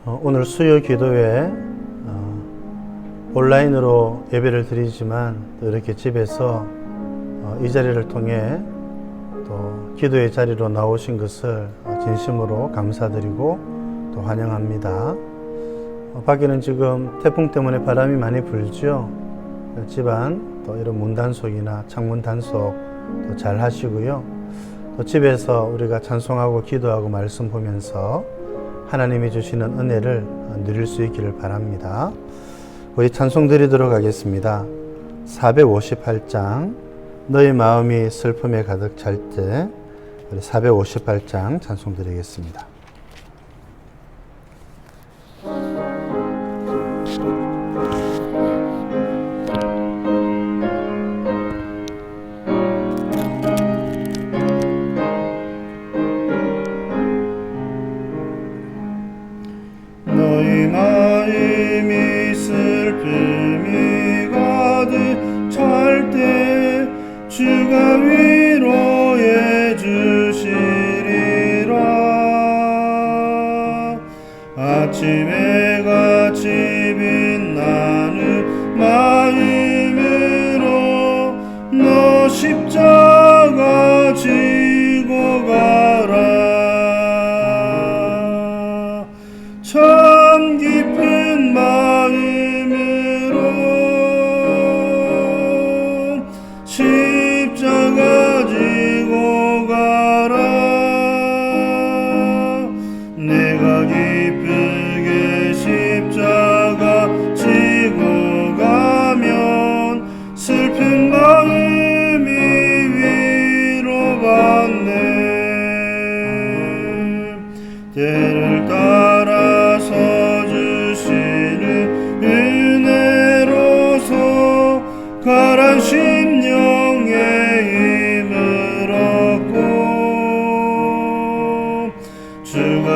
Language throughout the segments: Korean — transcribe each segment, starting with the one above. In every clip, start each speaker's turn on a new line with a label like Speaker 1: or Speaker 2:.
Speaker 1: 오늘 수요 기도회 온라인으로 예배를 드리지만 또 이렇게 집에서 이 자리를 통해 또 기도의 자리로 나오신 것을 진심으로 감사드리고 또 환영합니다. 밖에는 지금 태풍 때문에 바람이 많이 불죠. 집안 또 이런 문 단속이나 창문 단속 또 잘 하시고요. 또 집에서 우리가 찬송하고 기도하고 말씀 보면서 하나님이 주시는 은혜를 누릴 수 있기를 바랍니다. 우리 찬송 드리도록 하겠습니다. 458장 너의 마음이 슬픔에 가득 찰 때, 우리 458장 찬송 드리겠습니다.
Speaker 2: 너희 마음이 슬픔이 가득 찰 때 주가 위로해 주시리라. 아침에 같이 빛나는 마음으로 너 십자가 지고 가라. 참 깊은 마음으로 십자가 지고 가라. 내가 기쁘게 십자가 지고 가면 슬픈 마음이 위로받네. 때를 따라서 주시는 은혜로서 가란 심령의 힘을 얻고 주가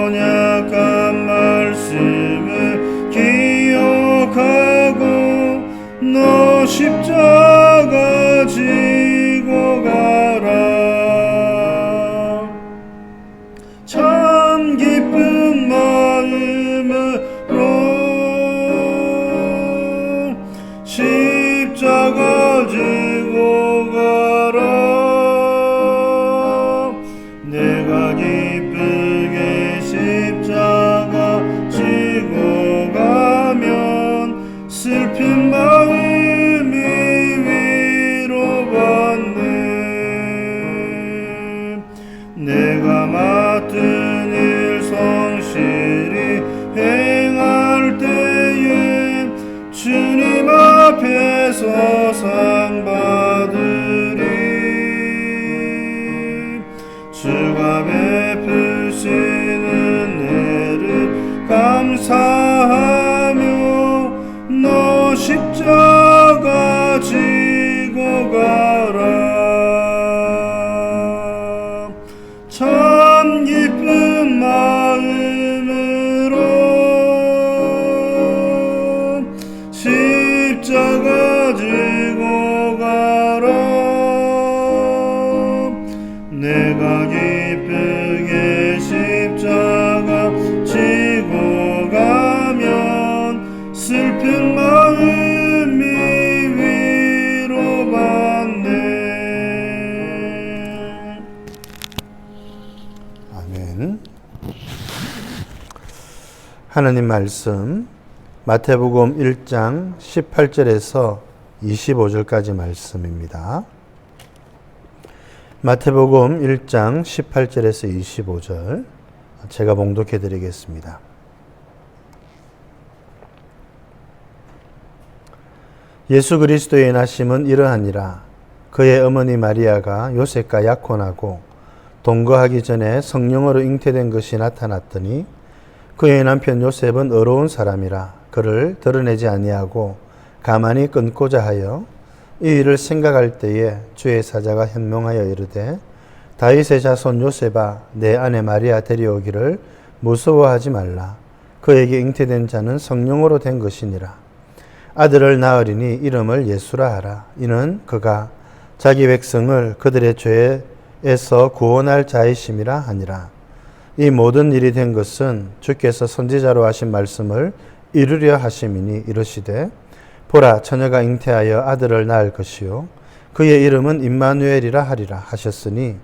Speaker 2: 언약한 말씀을 기억하고 너 십자가 지고 가라. 참 기쁜 마음으로 십자가 지고 가라. 내가 기쁘게 십자가 지고 가면 슬픈 마음이 위로받네. 내가 맡은 일 성실히 행할 때에 주님 앞에서 상 받으리. 주가 베푸시는 은혜를 감사하며 너 십자가 지고 가라. 참 깊은 마음으로 십자가 지고 가라. 내가 기쁘게 십자가 지고 가면 슬픈 마음이 위로받네.
Speaker 1: 아멘. 하나님 말씀 마태복음 1장 18절에서 25절까지 말씀입니다. 마태복음 1장 18절에서 25절 제가 봉독해 드리겠습니다. 예수 그리스도의 나심은 이러하니라. 그의 어머니 마리아가 요셉과 약혼하고 동거하기 전에 성령으로 잉태된 것이 나타났더니 그의 남편 요셉은 의로운 사람이라 그를 드러내지 아니하고 가만히 끊고자 하여 이 일을 생각할 때에 주의 사자가 현명하여 이르되 다윗의 자손 요셉아 내 아내 마리아 데려오기를 무서워하지 말라. 그에게 잉태된 자는 성령으로 된 것이니라. 아들을 낳으리니 이름을 예수라 하라. 이는 그가 자기 백성을 그들의 죄에서 구원할 자이심이라 하니라. 이 모든 일이 된 것은 주께서 선지자로 하신 말씀을 이루려 하심이니 이르시되 보라 처녀가 잉태하여 아들을 낳을 것이요 그의 이름은 임마누엘이라 하리라 하셨으니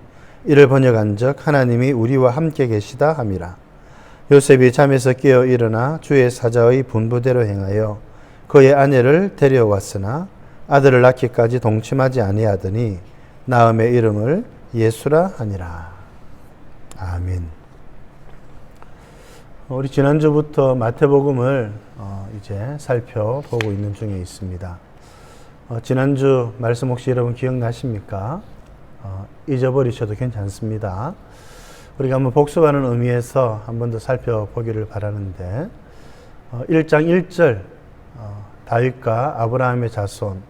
Speaker 1: 이를 번역한즉 하나님이 우리와 함께 계시다 함이라. 요셉이 잠에서 깨어 일어나 주의 사자의 분부대로 행하여 그의 아내를 데려왔으나 아들을 낳기까지 동침하지 아니하더니 나음의 이름을 예수라 하니라. 아멘. 우리 지난주부터 마태복음을 이제 살펴보고 있는 중에 있습니다. 지난주 말씀 혹시 여러분 기억나십니까? 잊어버리셔도 괜찮습니다. 우리가 한번 복습하는 의미에서 한 번 더 살펴보기를 바라는데 1장 1절 다윗과 아브라함의 자손,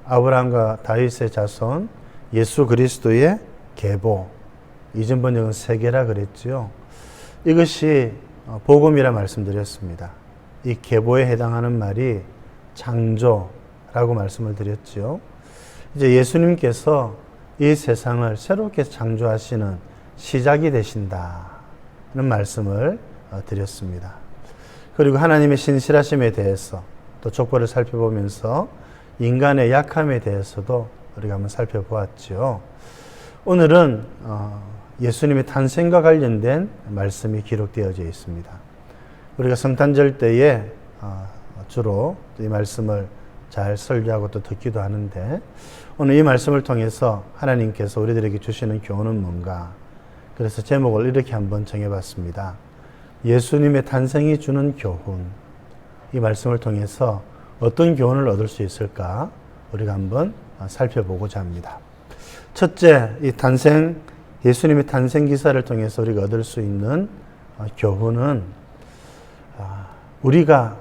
Speaker 1: 아브라함과 다윗의 자손, 예수 그리스도의 계보, 이전 번역은 세계라 그랬지요. 이것이 복음이라 말씀드렸습니다. 이 계보에 해당하는 말이 창조라고 말씀을 드렸지요. 이제 예수님께서 이 세상을 새롭게 창조하시는 시작이 되신다는 말씀을 드렸습니다. 그리고 하나님의 신실하심에 대해서 또 족보를 살펴보면서 인간의 약함에 대해서도 우리가 한번 살펴보았죠. 오늘은 예수님의 탄생과 관련된 말씀이 기록되어져 있습니다. 우리가 성탄절 때에 주로 이 말씀을 잘 설교하고 또 듣기도 하는데 오늘 이 말씀을 통해서 하나님께서 우리들에게 주시는 교훈은 뭔가? 그래서 제목을 이렇게 한번 정해봤습니다. 예수님의 탄생이 주는 교훈. 이 말씀을 통해서 어떤 교훈을 얻을 수 있을까? 우리가 한번 살펴보고자 합니다. 첫째, 이 예수님의 탄생 기사를 통해서 우리가 얻을 수 있는 교훈은 우리가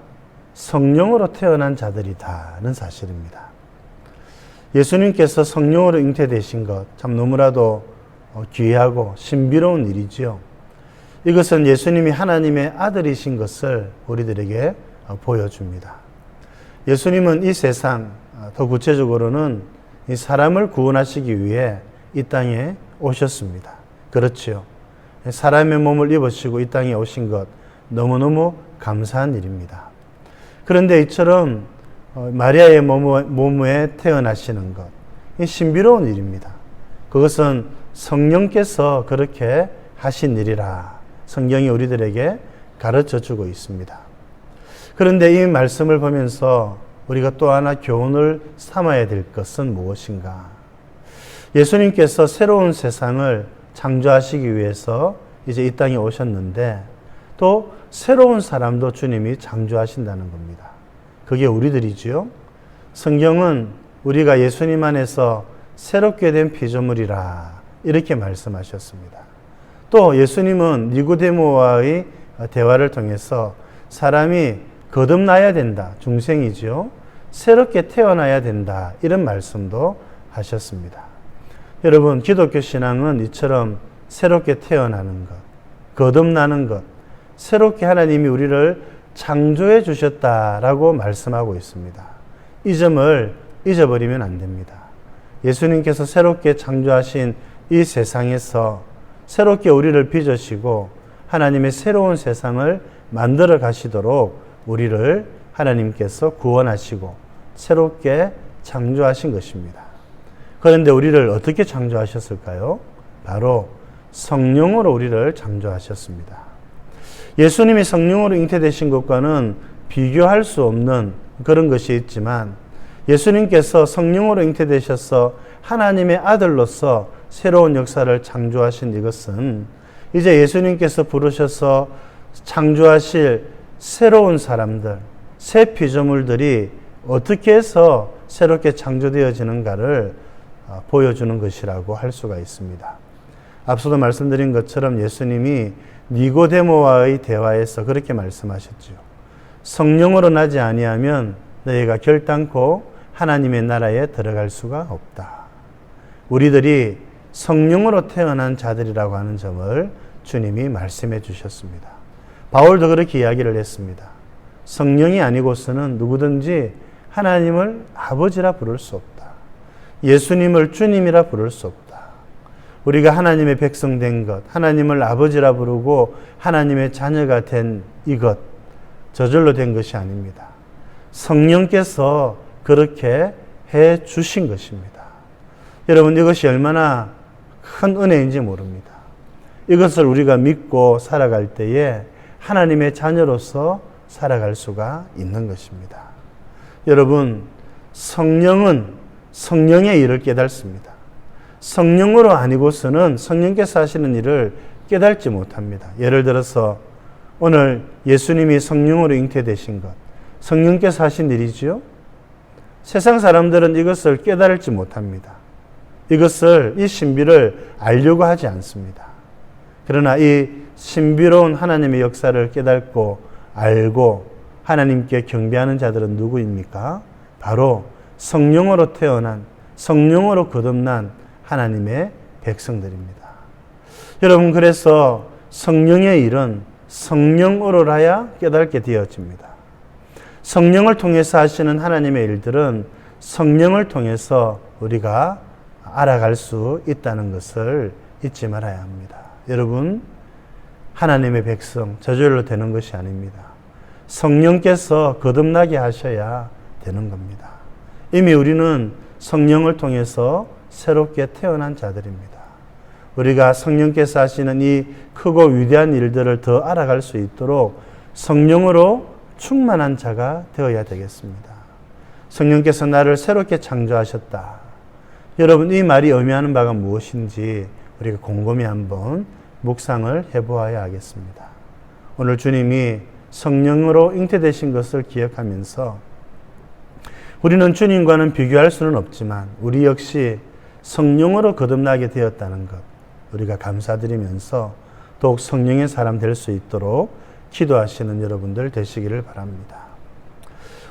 Speaker 1: 성령으로 태어난 자들이다는 사실입니다. 예수님께서 성령으로 잉태되신 것, 참 너무나도 귀하고 신비로운 일이지요. 이것은 예수님이 하나님의 아들이신 것을 우리들에게 보여줍니다. 예수님은 이 세상, 더 구체적으로는 이 사람을 구원하시기 위해 이 땅에 오셨습니다. 그렇지요. 사람의 몸을 입으시고 이 땅에 오신 것 너무너무 감사한 일입니다. 그런데 이처럼 마리아의 몸에 태어나시는 것, 이 신비로운 일입니다. 그것은 성령께서 그렇게 하신 일이라 성경이 우리들에게 가르쳐 주고 있습니다. 그런데 이 말씀을 보면서 우리가 또 하나 교훈을 삼아야 될 것은 무엇인가? 예수님께서 새로운 세상을 창조하시기 위해서 이제 이 땅에 오셨는데 또 새로운 사람도 주님이 창조하신다는 겁니다. 그게 우리들이지요. 성경은 우리가 예수님 안에서 새롭게 된 피조물이라 이렇게 말씀하셨습니다. 또 예수님은 니고데모와의 대화를 통해서 사람이 거듭나야 된다. 중생이지요. 새롭게 태어나야 된다. 이런 말씀도 하셨습니다. 여러분, 기독교 신앙은 이처럼 새롭게 태어나는 것, 거듭나는 것, 새롭게 하나님이 우리를 창조해 주셨다라고 말씀하고 있습니다. 이 점을 잊어버리면 안 됩니다. 예수님께서 새롭게 창조하신 이 세상에서 새롭게 우리를 빚으시고 하나님의 새로운 세상을 만들어 가시도록 우리를 하나님께서 구원하시고 새롭게 창조하신 것입니다. 그런데 우리를 어떻게 창조하셨을까요? 바로 성령으로 우리를 창조하셨습니다. 예수님이 성령으로 잉태되신 것과는 비교할 수 없는 그런 것이 있지만 예수님께서 성령으로 잉태되셔서 하나님의 아들로서 새로운 역사를 창조하신 이것은 이제 예수님께서 부르셔서 창조하실 새로운 사람들, 새 피조물들이 어떻게 해서 새롭게 창조되어지는가를 보여주는 것이라고 할 수가 있습니다. 앞서도 말씀드린 것처럼 예수님이 니고데모와의 대화에서 그렇게 말씀하셨죠. 성령으로 나지 아니하면 너희가 결단코 하나님의 나라에 들어갈 수가 없다. 우리들이 성령으로 태어난 자들이라고 하는 점을 주님이 말씀해 주셨습니다. 바울도 그렇게 이야기를 했습니다. 성령이 아니고서는 누구든지 하나님을 아버지라 부를 수 없다. 예수님을 주님이라 부를 수 없다. 우리가 하나님의 백성 된 것, 하나님을 아버지라 부르고 하나님의 자녀가 된 이것, 저절로 된 것이 아닙니다. 성령께서 그렇게 해 주신 것입니다. 여러분, 이것이 얼마나 큰 은혜인지 모릅니다. 이것을 우리가 믿고 살아갈 때에 하나님의 자녀로서 살아갈 수가 있는 것입니다. 여러분, 성령은 성령의 일을 깨닫습니다. 성령으로 아니고서는 성령께서 하시는 일을 깨닫지 못합니다. 예를 들어서 오늘 예수님이 성령으로 잉태되신 것, 성령께서 하신 일이지요. 세상 사람들은 이것을 깨달지 못합니다. 이 신비를 알려고 하지 않습니다. 그러나 이 신비로운 하나님의 역사를 깨닫고 알고 하나님께 경배하는 자들은 누구입니까? 바로 성령으로 태어난, 성령으로 거듭난 하나님의 백성들입니다. 여러분, 그래서 성령의 일은 성령으로라야 깨닫게 되어집니다. 성령을 통해서 하시는 하나님의 일들은 성령을 통해서 우리가 알아갈 수 있다는 것을 잊지 말아야 합니다. 여러분, 하나님의 백성 저절로 되는 것이 아닙니다. 성령께서 거듭나게 하셔야 되는 겁니다. 이미 우리는 성령을 통해서 새롭게 태어난 자들입니다. 우리가 성령께서 하시는 이 크고 위대한 일들을 더 알아갈 수 있도록 성령으로 충만한 자가 되어야 되겠습니다. 성령께서 나를 새롭게 창조하셨다. 여러분, 이 말이 의미하는 바가 무엇인지 우리가 곰곰이 한번 묵상을 해보아야 하겠습니다. 오늘 주님이 성령으로 잉태되신 것을 기억하면서 우리는 주님과는 비교할 수는 없지만 우리 역시 성령으로 거듭나게 되었다는 것, 우리가 감사드리면서 더욱 성령의 사람 될 수 있도록 기도하시는 여러분들 되시기를 바랍니다.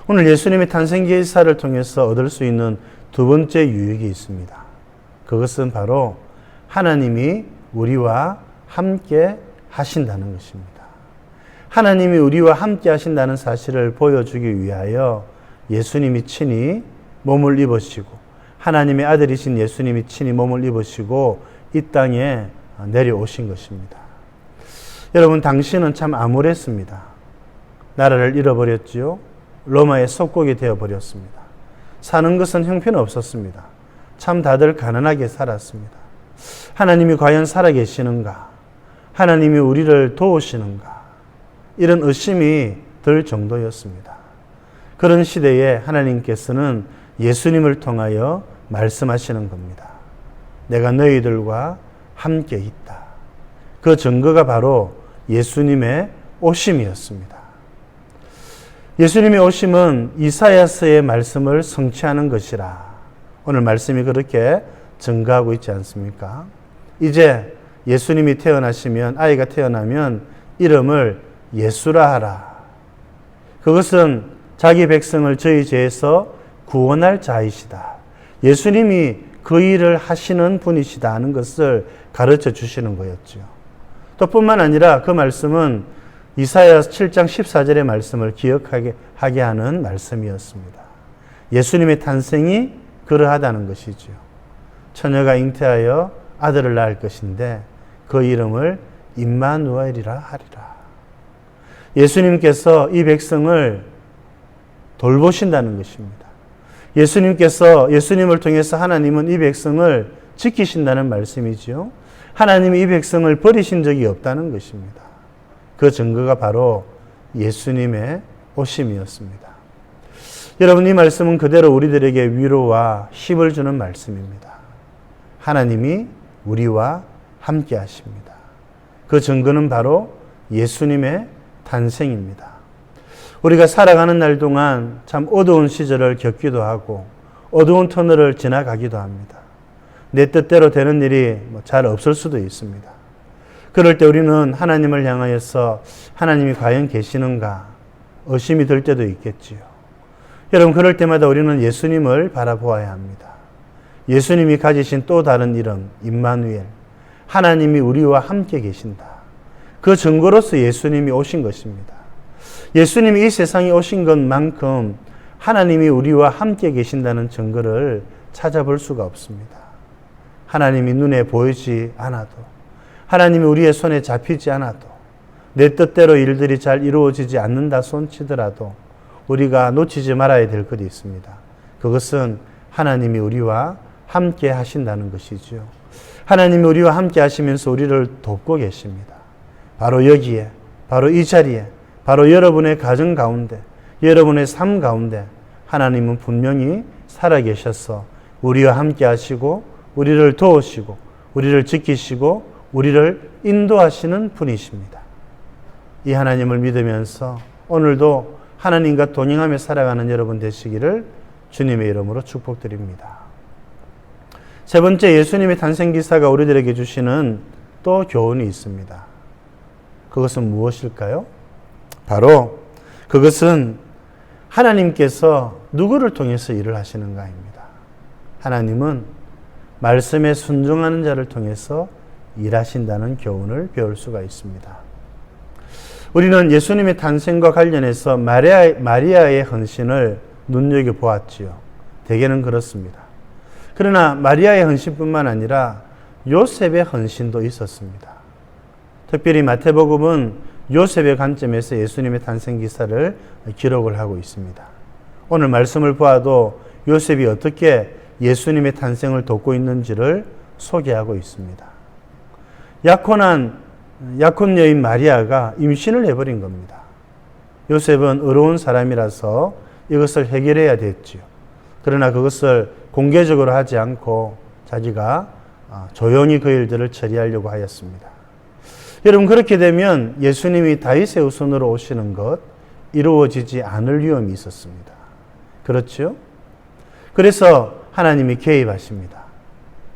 Speaker 1: 오늘 예수님의 탄생 기사를 통해서 얻을 수 있는 두 번째 유익이 있습니다. 그것은 바로 하나님이 우리와 함께 하신다는 것입니다. 하나님이 우리와 함께 하신다는 사실을 보여주기 위하여 예수님이 친히 몸을 입으시고 하나님의 아들이신 예수님이 친히 몸을 입으시고 이 땅에 내려오신 것입니다. 여러분, 당신은 참 암울했습니다. 나라를 잃어버렸지요. 로마의 속국이 되어버렸습니다. 사는 것은 형편없었습니다. 참 다들 가난하게 살았습니다. 하나님이 과연 살아계시는가? 하나님이 우리를 도우시는가? 이런 의심이 들 정도였습니다. 그런 시대에 하나님께서는 예수님을 통하여 말씀하시는 겁니다. 내가 너희들과 함께 있다. 그 증거가 바로 예수님의 오심이었습니다. 예수님의 오심은 이사야서의 말씀을 성취하는 것이라. 오늘 말씀이 그렇게 증거하고 있지 않습니까? 이제 예수님이 태어나시면, 아이가 태어나면 이름을 예수라 하라. 그것은 자기 백성을 저희 죄에서 구원할 자이시다. 예수님이 그 일을 하시는 분이시다 하는 것을 가르쳐 주시는 거였죠. 또 뿐만 아니라 그 말씀은 이사야 7장 14절의 말씀을 기억하게 하는 말씀이었습니다. 예수님의 탄생이 그러하다는 것이죠. 처녀가 잉태하여 아들을 낳을 것인데 그 이름을 임마누엘이라 하리라. 예수님께서 이 백성을 돌보신다는 것입니다. 예수님을 통해서 하나님은 이 백성을 지키신다는 말씀이지요. 하나님이 이 백성을 버리신 적이 없다는 것입니다. 그 증거가 바로 예수님의 오심이었습니다. 여러분, 이 말씀은 그대로 우리들에게 위로와 힘을 주는 말씀입니다. 하나님이 우리와 함께 하십니다. 그 증거는 바로 예수님의 탄생입니다. 우리가 살아가는 날 동안 참 어두운 시절을 겪기도 하고 어두운 터널을 지나가기도 합니다. 내 뜻대로 되는 일이 잘 없을 수도 있습니다. 그럴 때 우리는 하나님을 향하여서 하나님이 과연 계시는가 의심이 들 때도 있겠지요. 여러분, 그럴 때마다 우리는 예수님을 바라보아야 합니다. 예수님이 가지신 또 다른 이름 임마누엘, 하나님이 우리와 함께 계신다. 그 증거로서 예수님이 오신 것입니다. 예수님이 이 세상에 오신 것만큼 하나님이 우리와 함께 계신다는 증거를 찾아볼 수가 없습니다. 하나님이 눈에 보이지 않아도, 하나님이 우리의 손에 잡히지 않아도, 내 뜻대로 일들이 잘 이루어지지 않는다 손치더라도 우리가 놓치지 말아야 될 것이 있습니다. 그것은 하나님이 우리와 함께 하신다는 것이죠. 하나님이 우리와 함께 하시면서 우리를 돕고 계십니다. 바로 여기에, 바로 이 자리에, 바로 여러분의 가정 가운데, 여러분의 삶 가운데 하나님은 분명히 살아계셔서 우리와 함께 하시고 우리를 도우시고 우리를 지키시고 우리를 인도하시는 분이십니다. 이 하나님을 믿으면서 오늘도 하나님과 동행하며 살아가는 여러분 되시기를 주님의 이름으로 축복드립니다. 세 번째, 예수님의 탄생 기사가 우리들에게 주시는 또 교훈이 있습니다. 그것은 무엇일까요? 바로 그것은 하나님께서 누구를 통해서 일을 하시는가입니다. 하나님은 말씀에 순종하는 자를 통해서 일하신다는 교훈을 배울 수가 있습니다. 우리는 예수님의 탄생과 관련해서 마리아의 헌신을 눈여겨보았지요. 대개는 그렇습니다. 그러나 마리아의 헌신뿐만 아니라 요셉의 헌신도 있었습니다. 특별히 마태복음은 요셉의 관점에서 예수님의 탄생 기사를 기록을 하고 있습니다. 오늘 말씀을 보아도 요셉이 어떻게 예수님의 탄생을 돕고 있는지를 소개하고 있습니다. 약혼 여인 마리아가 임신을 해버린 겁니다. 요셉은 의로운 사람이라서 이것을 해결해야 됐지요. 그러나 그것을 공개적으로 하지 않고 자기가 조용히 그 일들을 처리하려고 하였습니다. 여러분, 그렇게 되면 예수님이 다윗의 후손으로 오시는 것 이루어지지 않을 위험이 있었습니다. 그렇죠? 그래서 하나님이 개입하십니다.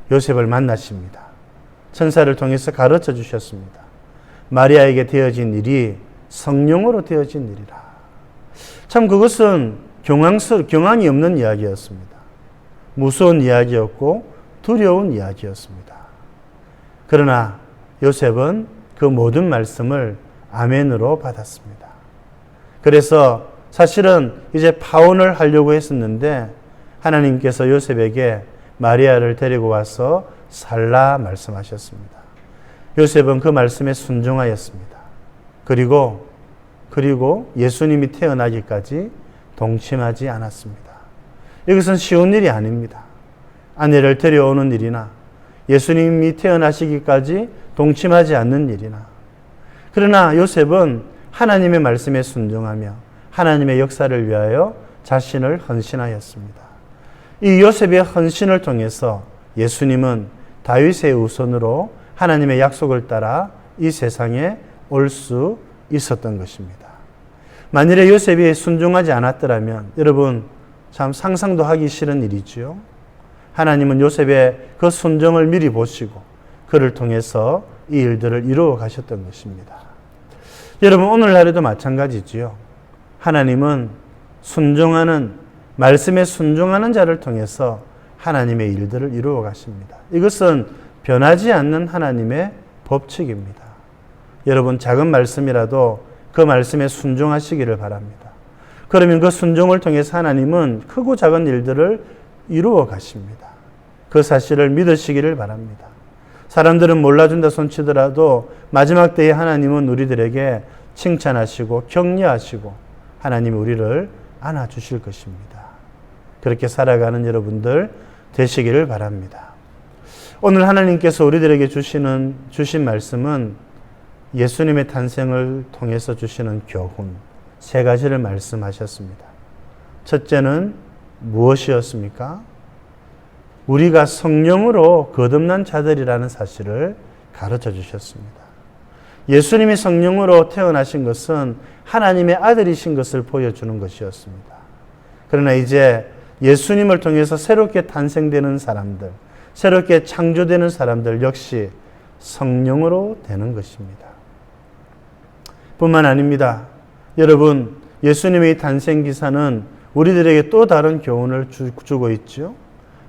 Speaker 1: 요셉을 만나십니다. 천사를 통해서 가르쳐 주셨습니다. 마리아에게 되어진 일이 성령으로 되어진 일이라. 참 그것은 경황이 없는 이야기였습니다. 무서운 이야기였고 두려운 이야기였습니다. 그러나 요셉은 그 모든 말씀을 아멘으로 받았습니다. 그래서 사실은 이제 파혼을 하려고 했었는데 하나님께서 요셉에게 마리아를 데리고 와서 살라 말씀하셨습니다. 요셉은 그 말씀에 순종하였습니다. 그리고 예수님이 태어나기까지 동침하지 않았습니다. 이것은 쉬운 일이 아닙니다. 아내를 데려오는 일이나 예수님이 태어나시기까지 동침하지 않는 일이나. 그러나 요셉은 하나님의 말씀에 순종하며 하나님의 역사를 위하여 자신을 헌신하였습니다. 이 요셉의 헌신을 통해서 예수님은 다윗의 후손으로 하나님의 약속을 따라 이 세상에 올 수 있었던 것입니다. 만일에 요셉이 순종하지 않았더라면 여러분 참 상상도 하기 싫은 일이지요. 하나님은 요셉의 그 순종을 미리 보시고 그를 통해서 이 일들을 이루어 가셨던 것입니다. 여러분, 오늘날에도 마찬가지지요. 하나님은 말씀에 순종하는 자를 통해서 하나님의 일들을 이루어 가십니다. 이것은 변하지 않는 하나님의 법칙입니다. 여러분, 작은 말씀이라도 그 말씀에 순종하시기를 바랍니다. 그러면 그 순종을 통해서 하나님은 크고 작은 일들을 이루어 가십니다. 그 사실을 믿으시기를 바랍니다. 사람들은 몰라준다 손치더라도 마지막 때에 하나님은 우리들에게 칭찬하시고 격려하시고 하나님이 우리를 안아주실 것입니다. 그렇게 살아가는 여러분들 되시기를 바랍니다. 오늘 하나님께서 우리들에게 주신 말씀은 예수님의 탄생을 통해서 주시는 교훈 세 가지를 말씀하셨습니다. 첫째는 무엇이었습니까? 우리가 성령으로 거듭난 자들이라는 사실을 가르쳐 주셨습니다. 예수님이 성령으로 태어나신 것은 하나님의 아들이신 것을 보여주는 것이었습니다. 그러나 이제 예수님을 통해서 새롭게 탄생되는 사람들, 새롭게 창조되는 사람들 역시 성령으로 되는 것입니다. 뿐만 아닙니다. 여러분, 예수님의 탄생 기사는 우리들에게 또 다른 교훈을 주고 있죠.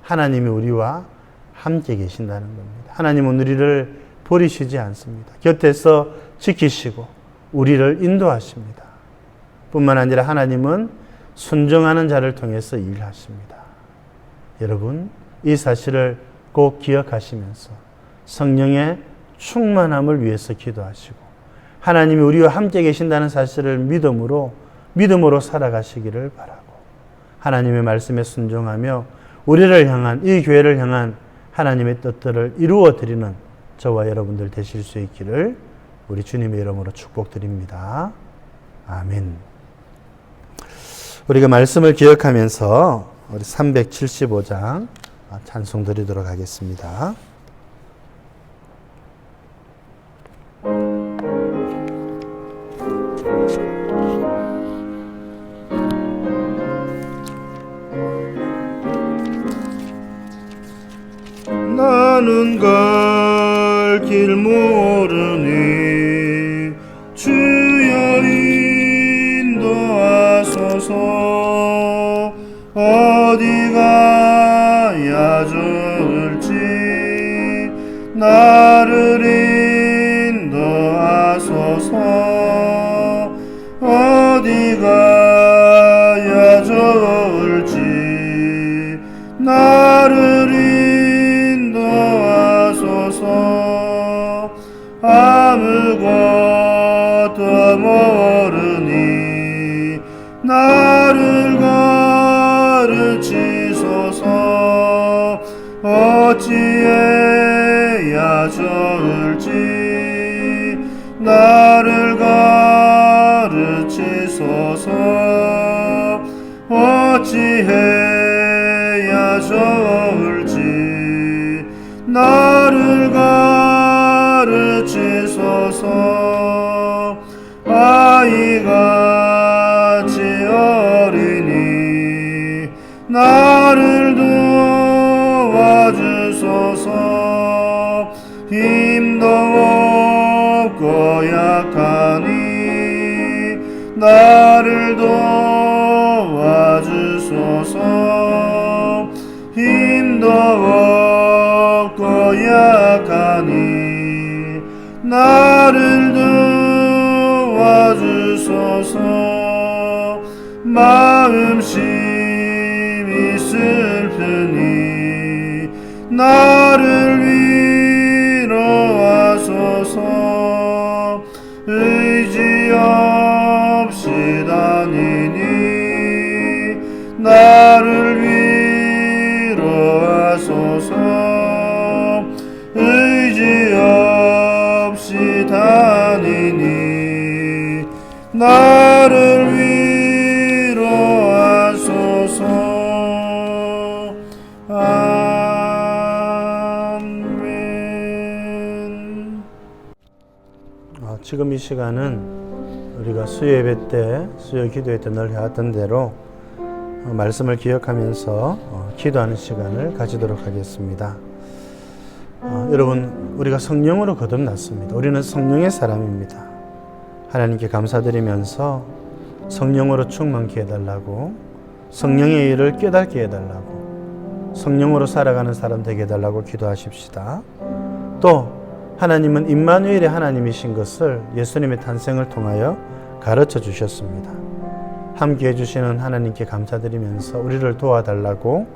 Speaker 1: 하나님이 우리와 함께 계신다는 겁니다. 하나님은 우리를 버리시지 않습니다. 곁에서 지키시고 우리를 인도하십니다. 뿐만 아니라 하나님은 순종하는 자를 통해서 일하십니다. 여러분, 이 사실을 꼭 기억하시면서 성령의 충만함을 위해서 기도하시고 하나님이 우리와 함께 계신다는 사실을 믿음으로 살아가시기를 바라고 하나님의 말씀에 순종하며 우리를 향한 이 교회를 향한 하나님의 뜻들을 이루어 드리는 저와 여러분들 되실 수 있기를 우리 주님의 이름으로 축복드립니다. 아멘. 우리가 말씀을 기억하면서 우리 375장 찬송 드리도록 하겠습니다.
Speaker 2: 나는 갈 길 모르니 주여 인도하소서. 어디가 야좋을지 나를 인도하소서. 어디가 야좋을지 나를 아무것도 모르니 나를 가르치소서. 어찌해야 좋을지 나를 가르치소서. 어찌해야 좋을지 나를 가르치소서. 아이같이 어리니 나를 도와주소서. 힘도 없고 약하니 나를 도와주소서. 힘도 없고 약하니 나를 도와주소서. 마음심이 슬프니 나를 위로하소서. 의지 없이 다니니 나를 위로하소서. 의지 없이 다니니 나를 위로하소서. 아멘.
Speaker 1: 지금 이 시간은 우리가 수요 예배 때, 수요 기도회 때 늘 해왔던 대로 말씀을 기억하면서 기도하는 시간을 가지도록 하겠습니다. 여러분, 우리가 성령으로 거듭났습니다. 우리는 성령의 사람입니다. 하나님께 감사드리면서 성령으로 충만케 해달라고, 성령의 일을 깨닫게 해달라고, 성령으로 살아가는 사람 되게 해달라고 기도하십시다. 또 하나님은 임마누엘의 하나님이신 것을 예수님의 탄생을 통하여 가르쳐 주셨습니다. 함께 해주시는 하나님께 감사드리면서 우리를 도와달라고,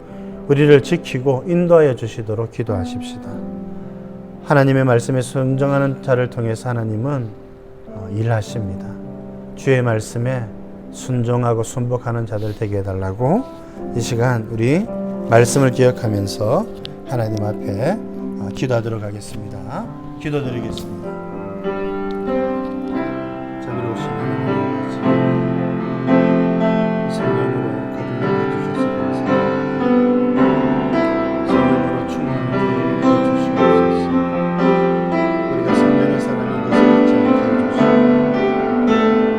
Speaker 1: 우리를 지키고 인도하여 주시도록 기도하십시다. 하나님의 말씀에 순종하는 자를 통해서 하나님은 일하십니다. 주의 말씀에 순종하고 순복하는 자들 되게 해달라고 이 시간 우리 말씀을 기억하면서 하나님 앞에 기도하도록 하겠습니다. 기도드리겠습니다. 자비로우신 하나님 아버지, 성령으로 거듭나게 해주셔서 감사합니다. 성령으로 충만하게 해주시옵소서. 우리가 성령의 사람인 것을 잊지 않게 해주시고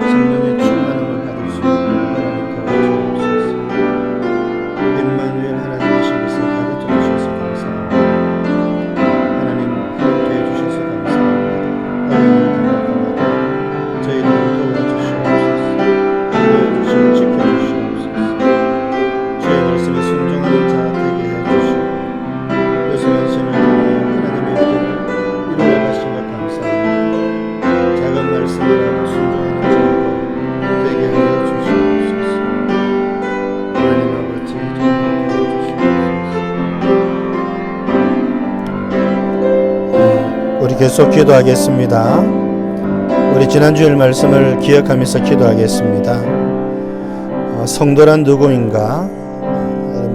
Speaker 1: 성령의 충만함을 받을 수 있도록 하나님 도와주옵소서. 임마누엘 하나님이신 것을 가르쳐 주셔서 감사합니다. 하나님 함께 해주셔서 감사합니다. 어려운 일 당할 때마다 저희를 도와주시옵소서. 인도해 주시고 지켜주시옵소서. 주의 말씀에 순종하는 자 되게 해주시고 예수의 신을 통하여 하나님의 뜻을 이루어 가신 것 감사합니다. 작은 말씀이라도 순종하는 자가 되게 하여 주시옵소서. 하나님 아버지, 저희를 도와주시옵소서. 계속 기도하겠습니다. 우리 지난주일 말씀을 기억하면서 기도하겠습니다. 성도란 누구인가?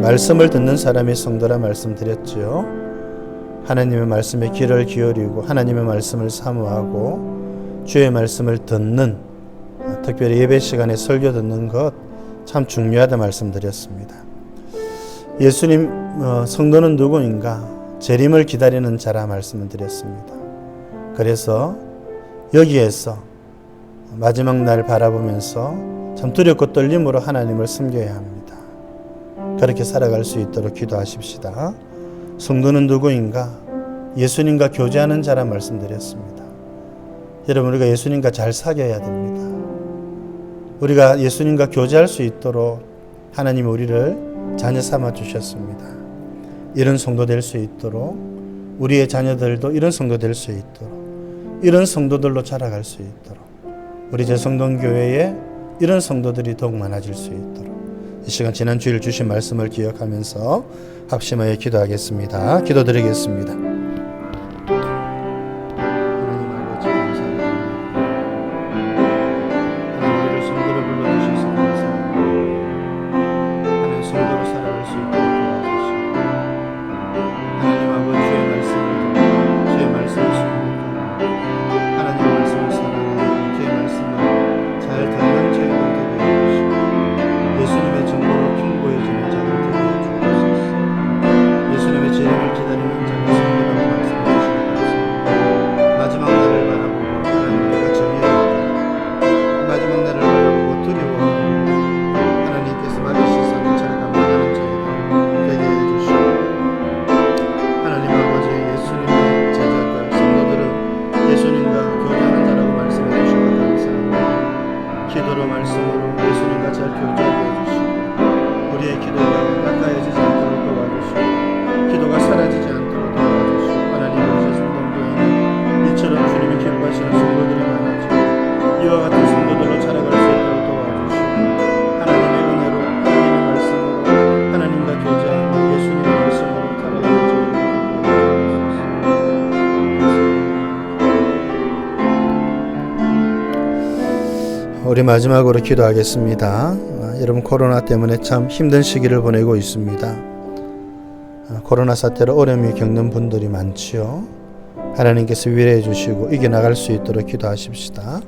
Speaker 1: 말씀을 듣는 사람이 성도라 말씀드렸죠. 하나님의 말씀에 귀를 기울이고 하나님의 말씀을 사모하고 주의 말씀을 듣는, 특별히 예배 시간에 설교 듣는 것 참 중요하다 말씀드렸습니다. 예수님 성도는 누구인가? 재림을 기다리는 자라 말씀을 드렸습니다. 그래서 여기에서 마지막 날 바라보면서 참 두렵고 떨림으로 하나님을 섬겨야 합니다. 그렇게 살아갈 수 있도록 기도하십시다. 성도는 누구인가? 예수님과 교제하는 자라 말씀드렸습니다. 여러분, 우리가 예수님과 잘 사귀어야 됩니다. 우리가 예수님과 교제할 수 있도록 하나님이 우리를 자녀 삼아 주셨습니다. 이런 성도 될 수 있도록, 우리의 자녀들도 이런 성도 될 수 있도록, 이런 성도들로 자라갈 수 있도록, 우리 제성동교회에 이런 성도들이 더욱 많아질 수 있도록 이 시간 지난 주일 주신 말씀을 기억하면서 합심하여 기도하겠습니다. 기도드리겠습니다. 우리 마지막으로 기도하겠습니다. 여러분, 코로나 때문에 참 힘든 시기를 보내고 있습니다. 코로나 사태로 어려움이 겪는 분들이 많지요. 하나님께서 위로해 주시고 이겨나갈 수 있도록 기도하십시다.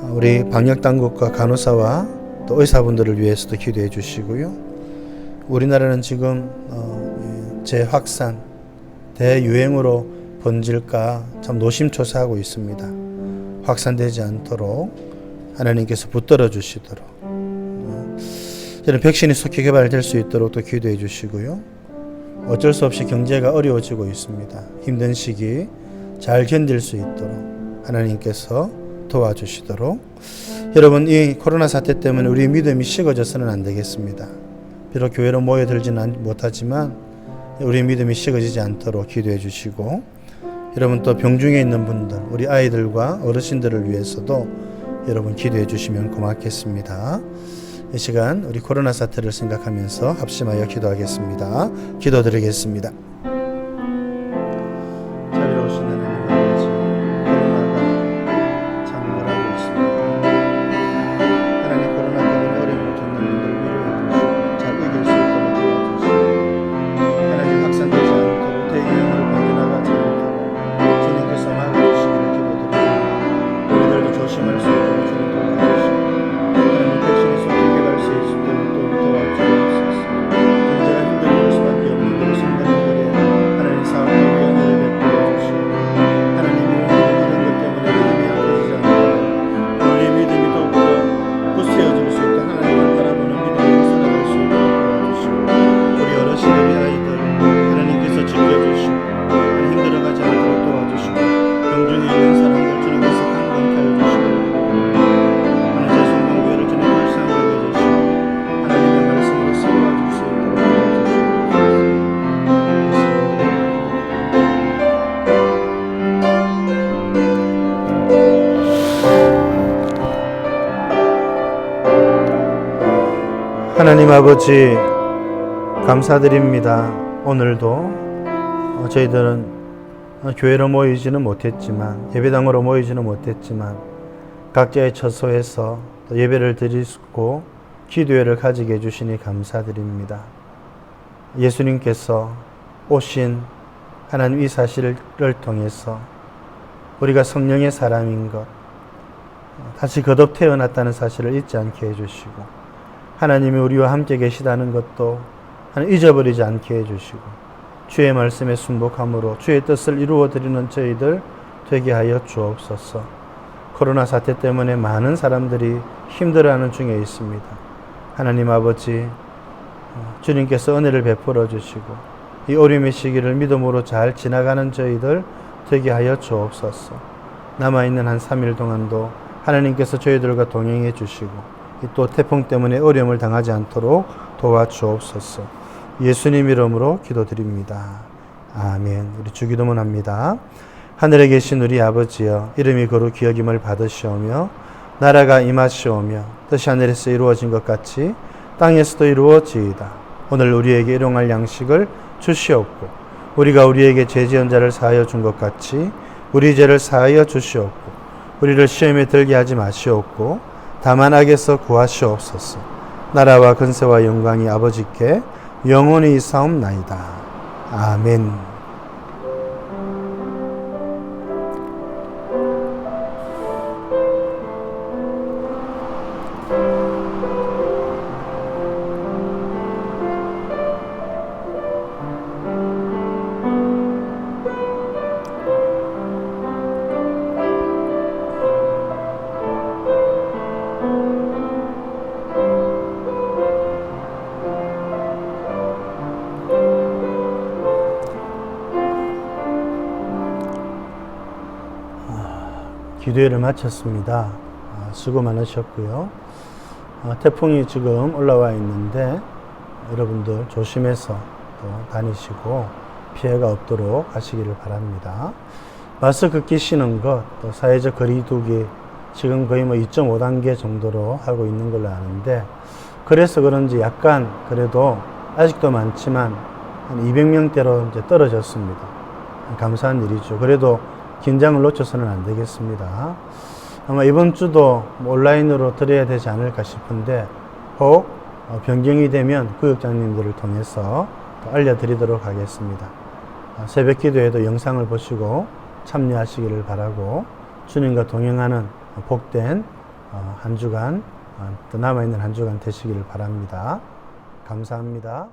Speaker 1: 우리 방역당국과 간호사와 또 의사분들을 위해서도 기도해 주시고요. 우리나라는 지금 재확산, 대유행으로 번질까 참 노심초사하고 있습니다. 확산되지 않도록 하나님께서 붙들어 주시도록, 저는 백신이 속히 개발될 수 있도록 또 기도해 주시고요. 어쩔 수 없이 경제가 어려워지고 있습니다. 힘든 시기 잘 견딜 수 있도록 하나님께서 도와주시도록, 여러분, 이 코로나 사태 때문에 우리의 믿음이 식어져서는 안 되겠습니다. 비록 교회로 모여들지는 못하지만 우리의 믿음이 식어지지 않도록 기도해 주시고, 여러분 또 병중에 있는 분들, 우리 아이들과 어르신들을 위해서도 여러분 기도해 주시면 고맙겠습니다. 이 시간 우리 코로나 사태를 생각하면서 합심하여 기도하겠습니다. 기도드리겠습니다. 자비로우신 하나님 아버지, 코로나가 장렬하고 있습니다. 하나님, 코로나 때문에 어려움을 겪는 분들 위로해 주시고 잘 이길 수 있도록 도와주시고, 하나님 확산되지 않도록 대유행으로 번져나가지 않도록 주님께서 막아주시기를 기도드립니다. 우리들도 조심할 수 있도록 하나님 아버지, 감사드립니다. 오늘도 저희들은 교회로 모이지는 못했지만, 예배당으로 모이지는 못했지만 각자의 처소에서 또 예배를 드리고 기도회를 가지게 해주시니 감사드립니다. 예수님께서 오신 하나님 이 사실을 통해서 우리가 성령의 사람인 것, 다시 거듭 태어났다는 사실을 잊지 않게 해주시고, 하나님이 우리와 함께 계시다는 것도 잊어버리지 않게 해주시고, 주의 말씀에 순복함으로 주의 뜻을 이루어드리는 저희들 되게 하여 주옵소서. 코로나 사태 때문에 많은 사람들이 힘들어하는 중에 있습니다. 하나님 아버지, 주님께서 은혜를 베풀어 주시고 이 어려움의 시기를 믿음으로 잘 지나가는 저희들 되게 하여 주옵소서. 남아있는 한 3일 동안도 하나님께서 저희들과 동행해 주시고 또 태풍 때문에 어려움을 당하지 않도록 도와주옵소서. 예수님 이름으로 기도드립니다. 아멘. 우리 주기도문 합니다. 하늘에 계신 우리 아버지여, 이름이 거룩히 여김을 받으시오며 나라가 임하시오며 뜻이 하늘에서 이루어진 것 같이 땅에서도 이루어지이다. 오늘 우리에게 일용할 양식을 주시옵고 우리가 우리에게 죄 지은 자를 사하여 준 것 같이 우리 죄를 사하여 주시옵고 우리를 시험에 들게 하지 마시옵고 다만 악에서 구하시옵소서. 나라와 근세와 영광이 아버지께 영원히 있사옵나이다. 아멘. 기도회를 마쳤습니다. 수고 많으셨고요. 태풍이 지금 올라와 있는데 여러분들 조심해서 또 다니시고 피해가 없도록 하시기를 바랍니다. 마스크 끼시는 것, 또 사회적 거리두기 지금 거의 2.5단계 정도로 하고 있는 걸로 아는데, 그래서 그런지 약간 그래도 아직도 많지만 한 200명대로 이제 떨어졌습니다. 감사한 일이죠. 그래도 긴장을 놓쳐서는 안 되겠습니다. 아마 이번 주도 온라인으로 드려야 되지 않을까 싶은데 혹 변경이 되면 구역장님들을 통해서 또 알려드리도록 하겠습니다. 새벽 기도에도 영상을 보시고 참여하시기를 바라고, 주님과 동행하는 복된 한 주간, 또 남아있는 한 주간 되시기를 바랍니다. 감사합니다.